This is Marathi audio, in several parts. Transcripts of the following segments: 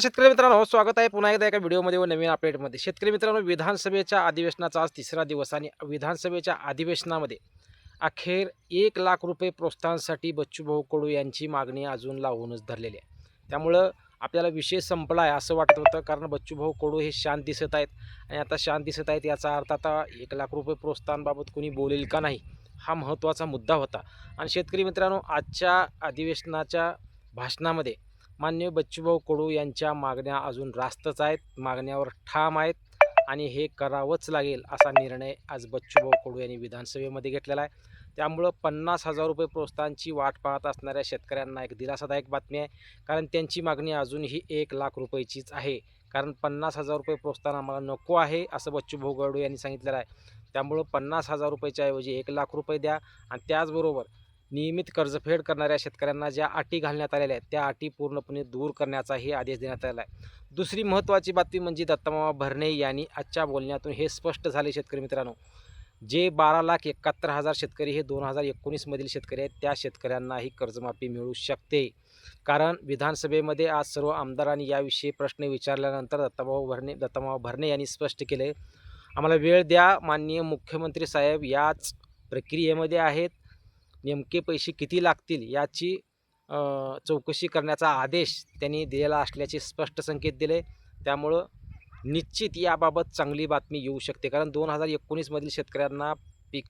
शेतकरी मित्रांनो, स्वागत आहे पुन्हा एकदा एका व्हिडिओमध्ये व नवीन अपडेटमध्ये. शेतकरी मित्रांनो, विधानसभेच्या अधिवेशनाचा आज तिसरा दिवस आणि विधानसभेच्या अधिवेशनामध्ये अखेर ₹1,00,000 प्रोत्साहनासाठी बच्चूभाऊ कडू यांची मागणी अजून लावूनच धरलेली आहे. त्यामुळं आपल्याला विषय संपला आहे असं वाटत होतं, कारण बच्चूभाऊ कडू हे शांत दिसत आहेत आणि आता शांत दिसत आहेत याचा अर्थ आता ₹1,00,000 प्रोत्साहनाबाबत कोणी बोलेल का नाही, हा महत्त्वाचा मुद्दा होता. आणि शेतकरी मित्रांनो, आजच्या अधिवेशनाच्या भाषणामध्ये माननीय बच्चूभाऊ कडू यांच्या मागण्या अजून रास्तच आहेत, मागण्यावर ठाम आहेत आणि हे करावंच लागेल असा निर्णय आज बच्चूभाऊ कडू यांनी विधानसभेमध्ये घेतलेला आहे. त्यामुळं ₹50,000 प्रोत्साहनाची वाट पाहत असणाऱ्या शेतकऱ्यांना एक दिलासादायक बातमी आहे, कारण त्यांची मागणी अजूनही ₹1,00,000चीच आहे. कारण ₹50,000 प्रोत्साहन आम्हाला नको आहे असं बच्चूभाऊ कडू यांनी सांगितलेलं आहे. त्यामुळं ₹50,000च्या ऐवजी ₹1,00,000 द्या आणि त्याचबरोबर नियमित कर्जफेड करणाऱ्या शेतकऱ्यांना ज्या अटी घालण्यात आलेल्या आहेत, त्या अटी पूर्णपणे दूर करण्याचाही आदेश देण्यात आलेला आहे. दुसरी महत्त्वाची बातमी म्हणजे दत्तामामा भरणे यांनी आजच्या बोलण्यातून हे स्पष्ट झाले शेतकरी मित्रांनो, जे 12,71,000 शेतकरी हे 2019 मधील शेतकरी आहेत, त्या शेतकऱ्यांनाही कर्जमाफी मिळू शकते. कारण विधानसभेमध्ये आज सर्व आमदारांनी याविषयी प्रश्न विचारल्यानंतर दत्तामामा भरणे यांनी स्पष्ट केले, आम्हाला वेळ द्या, माननीय मुख्यमंत्री साहेब याच प्रक्रियेमध्ये आहेत. नेमके पैसे किती लागतील याची चौकशी करण्याचा आदेश त्यांनी दिलेला असल्याचे स्पष्ट संकेत दिले. त्यामुळं निश्चित याबाबत चांगली बातमी येऊ शकते. कारण 2019 मधील शेतकऱ्यांना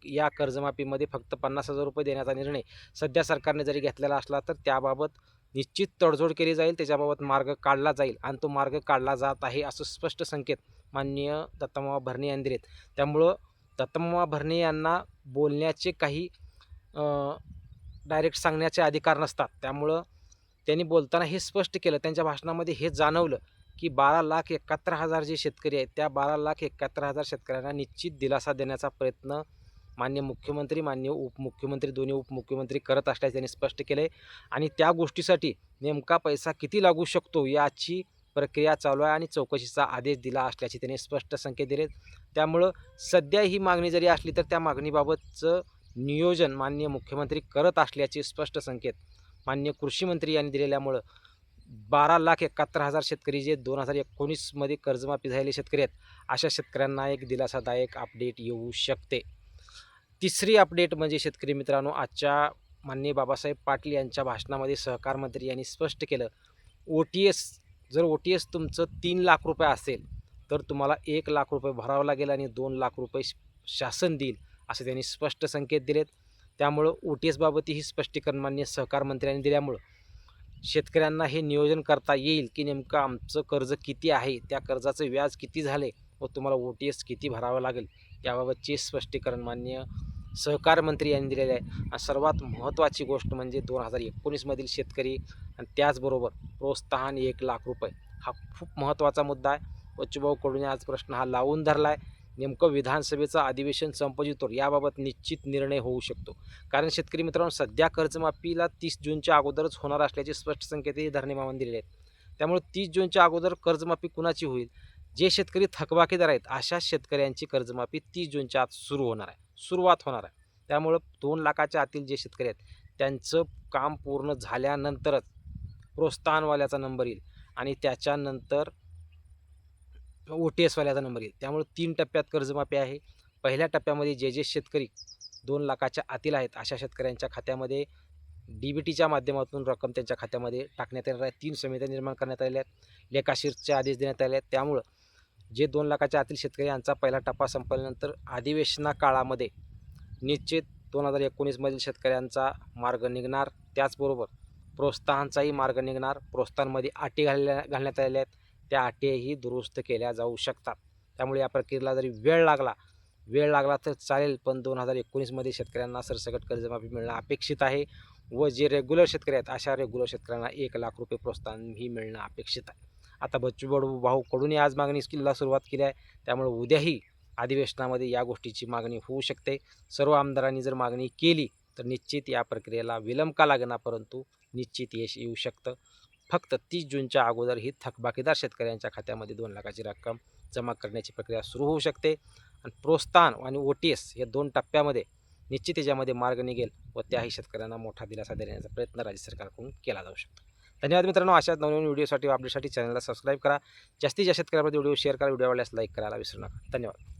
या कर्जमाफीमध्ये फक्त ₹50,000 देण्याचा निर्णय सध्या सरकारने जरी घेतलेला असला, तर त्याबाबत निश्चित तडजोड केली जाईल, त्याच्याबाबत मार्ग काढला जाईल आणि तो मार्ग काढला जात आहे असं स्पष्ट संकेत माननीय दत्तामामा भरणे यांनी दिलेत. त्यामुळं दत्तामामा भरणे यांना बोलण्याचे काही डायरेक्ट सांगण्याचे अधिकार नसतात. त्यामुळं त्यांनी बोलताना हे स्पष्ट केलं, त्यांच्या भाषणामध्ये हे जाणवलं, की 12,71,000 जे शेतकरी आहेत, त्या 12,71,000 शेतकऱ्यांना निश्चित दिलासा देण्याचा प्रयत्न माननीय मुख्यमंत्री, माननीय उपमुख्यमंत्री, दोन्ही उपमुख्यमंत्री करत असल्याचे त्यांनी स्पष्ट केले आणि त्या गोष्टीसाठी नेमका पैसा किती लागू शकतो याची प्रक्रिया चालू आहे आणि चौकशीचा आदेश दिला असल्याचे त्यांनी स्पष्ट संकेत दिलेत. त्यामुळं सध्या ही मागणी जरी असली, तर त्या मागणीबाबतचं नियोजन माननीय मुख्यमंत्री करत असल्याचे स्पष्ट संकेत माननीय कृषी मंत्री यांनी दिलेल्यामुळं 12,71,000 शेतकरी जे 2019 मध्ये कर्जमाफी झालेले शेतकरी आहेत, अशा शेतकऱ्यांना एक दिलासादायक अपडेट येऊ शकते. तिसरी अपडेट म्हणजे शेतकरी मित्रांनो, आजच्या माननीय बाबासाहेब पाटील यांच्या भाषणामध्ये सहकार मंत्री यांनी स्पष्ट केलं, OTS जर OTS तुमचं ₹3,00,000 असेल, तर तुम्हाला ₹1,00,000 भरावं लागेल आणि ₹2,00,000 शासन देईल, असे त्यांनी स्पष्ट संकेत दिलेत. त्यामुळं OTS बाबतही स्पष्टीकरण माननीय सहकार मंत्र्यांनी दिल्यामुळं शेतकऱ्यांना हे नियोजन करता येईल, की नेमकं आमचं कर्ज किती आहे, त्या कर्जाचं व्याज किती झाले व तुम्हाला OTS किती भरावं लागेल, याबाबतचे स्पष्टीकरण माननीय सहकार मंत्री यांनी दिलेले आहे. आणि सर्वात महत्त्वाची गोष्ट म्हणजे 2019 मधील शेतकरी आणि त्याचबरोबर प्रोत्साहन ₹1,00,000 हा खूप महत्त्वाचा मुद्दा आहे. बच्चूभाऊ कडूने आज प्रश्न हा लावून धरला आहे. नेमकं विधानसभेचं अधिवेशन संपवितोवर याबाबत निश्चित निर्णय होऊ शकतो. कारण शेतकरी मित्रांनो, सध्या कर्जमाफीला 30 जूनच्या अगोदरच होणार असल्याचे स्पष्ट संकेतही धरणे मामांनी दिलेले आहेत. त्यामुळे 30 जूनच्या अगोदर कर्जमाफी कुणाची होईल? जे शेतकरी थकबाकीदार आहेत, अशा शेतकऱ्यांची कर्जमाफी 30 जूनच्या आत सुरुवात होणार आहे. त्यामुळं 2,00,000च्या आतील जे शेतकरी आहेत, त्यांचं काम पूर्ण झाल्यानंतरच प्रोत्साहनवाल्याचा नंबर येईल आणि त्याच्यानंतर OTSवाल्याचा नंबर येईल. त्यामुळे 3 टप्प्यात कर्जमाफी आहे. पहिल्या टप्प्यामध्ये जे शेतकरी 2,00,000च्या आतील आहेत, अशा शेतकऱ्यांच्या खात्यामध्ये DBTच्या माध्यमातून रक्कम त्यांच्या खात्यामध्ये टाकण्यात येणार आहे. 3 समित्या निर्माण करण्यात आलेल्या आहेत. लेखाशीर्षचे आदेश देण्यात आले आहेत. त्यामुळं जे 2,00,000च्या आतील शेतकरी यांचा पहिला टप्पा संपल्यानंतर अधिवेशना काळामध्ये निश्चित 2019 मधील शेतकऱ्यांचा मार्ग निघणार. त्याचबरोबर प्रोत्साहनचाही मार्ग निघणार. प्रोत्साहनमध्ये अटी घालण्यात आलेल्या आहेत. त्या अटीही दुरुस्त केल्या जाऊ शकतात. त्यामुळे या प्रक्रियेला जरी वेळ लागला तर चालेल, पण 2019 मध्ये शेतकऱ्यांना सरसकट कर्जमाफी मिळणं अपेक्षित आहे व जे रेग्युलर शेतकरी आहेत, अशा रेग्युलर शेतकऱ्यांना ₹1,00,000 प्रोत्साहनही मिळणं अपेक्षित आहे. आता बच्चूभाऊ कडूने आज मागणीला सुरुवात केली आहे. त्यामुळे उद्याही अधिवेशनामध्ये या गोष्टीची मागणी होऊ शकते. सर्व आमदारांनी जर मागणी केली, तर निश्चित या प्रक्रियेला विलंब का लागेना, परंतु निश्चित यश येऊ शकतं. फक्त 30 जूनच्या अगोदर ही थकबाकीदार शेतकऱ्यांच्या खात्यामध्ये 2,00,000ची रक्कम जमा करण्याची प्रक्रिया सुरू होऊ शकते आणि प्रोत्साहन आणि OTS या 2 टप्प्यामध्ये निश्चित याच्यामध्ये मार्ग निघेल व त्याही शेतकऱ्यांना मोठा दिलासा देण्याचा प्रयत्न राज्य सरकारकडून केला जाऊ शकतो. धन्यवाद मित्रांनो. अशाच नवनवीन व्हिडिओसाठी अपडेटसाठी चॅनलला सबस्क्राईब करा. जास्तीत जास्त शेतकऱ्यांमध्ये व्हिडिओ शेअर करा. व्हिडिओ आवडल्यास लाईक करायला विसरू नका. धन्यवाद.